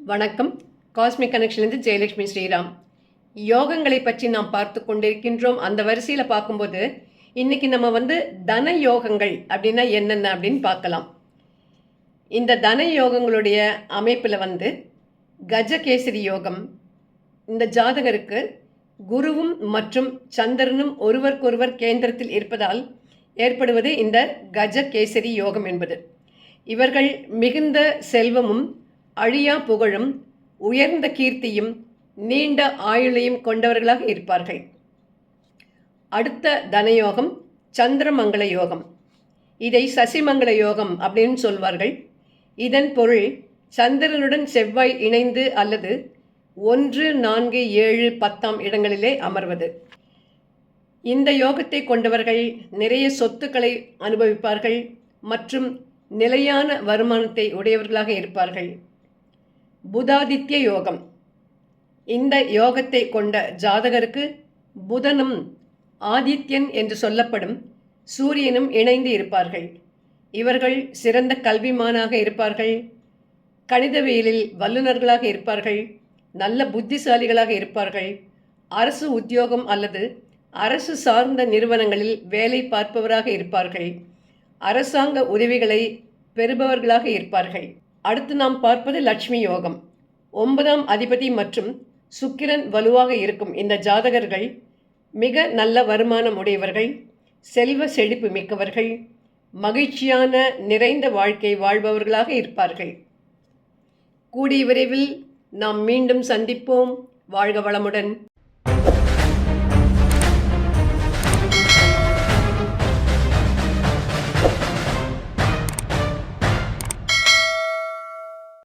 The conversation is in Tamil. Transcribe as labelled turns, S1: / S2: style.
S1: வணக்கம். காஸ்மிக் கனெக்ஷன்லேருந்து ஜெயலட்சுமி ஸ்ரீராம். யோகங்களை பற்றி நாம் பார்த்து கொண்டிருக்கின்றோம். அந்த வரிசையில் பார்க்கும்போது இன்னைக்கு நம்ம தன யோகங்கள் அப்படின்னா என்னென்ன அப்படின்னு பார்க்கலாம். இந்த தன யோகங்களுடைய அமைப்பில் கஜகேசரி யோகம். இந்த ஜாதகருக்கு குருவும் மற்றும் சந்திரனும் ஒருவருக்கொருவர் கேந்திரத்தில் இருப்பதால் ஏற்படுவது இந்த கஜகேசரி யோகம் என்பது. இவர்கள் மிகுந்த செல்வமும் அழியா புகழும் உயர்ந்த கீர்த்தியும் நீண்ட ஆயுளையும் கொண்டவர்களாக இருப்பார்கள். அடுத்த தனயோகம் சந்திரமங்கல யோகம். இதை சசிமங்கல யோகம் அப்படின்னு சொல்வார்கள். இதன் பொருள் சந்திரனுடன் செவ்வாய் இணைந்து அல்லது 1, 4, 7, 10 இடங்களிலே அமர்வது. இந்த யோகத்தை கொண்டவர்கள் நிறைய சொத்துக்களை அனுபவிப்பார்கள் மற்றும் நிலையான வருமானத்தை உடையவர்களாக இருப்பார்கள். புதாதித்ய யோகம். இந்த யோகத்தை கொண்ட ஜாதகருக்கு புதனும் ஆதித்யன் என்று சொல்லப்படும் சூரியனும் இணைந்து இருப்பார்கள். இவர்கள் சிறந்த கல்விமானாக இருப்பார்கள். கணிதவியலில் வல்லுநர்களாக இருப்பார்கள். நல்ல புத்திசாலிகளாக இருப்பார்கள். அரசு உத்தியோகம் அல்லது அரசு சார்ந்த நிறுவனங்களில் வேலை பார்ப்பவராக இருப்பார்கள். அரசாங்க உதவிகளை பெறுபவர்களாக இருப்பார்கள். அடுத்து நாம் பார்ப்பது லட்சுமி யோகம். 9ஆம் அதிபதி மற்றும் சுக்கிரன் வலுவாக இருக்கும் இந்த ஜாதகர்கள் மிக நல்ல வருமானம் உடையவர்கள், செல்வ செழிப்பு மிக்கவர்கள், மகிழ்ச்சியான நிறைந்த வாழ்க்கை வாழ்பவர்களாக இருப்பார்கள். கூடிய விரைவில் நாம் மீண்டும் சந்திப்போம். வாழ்க வளமுடன்.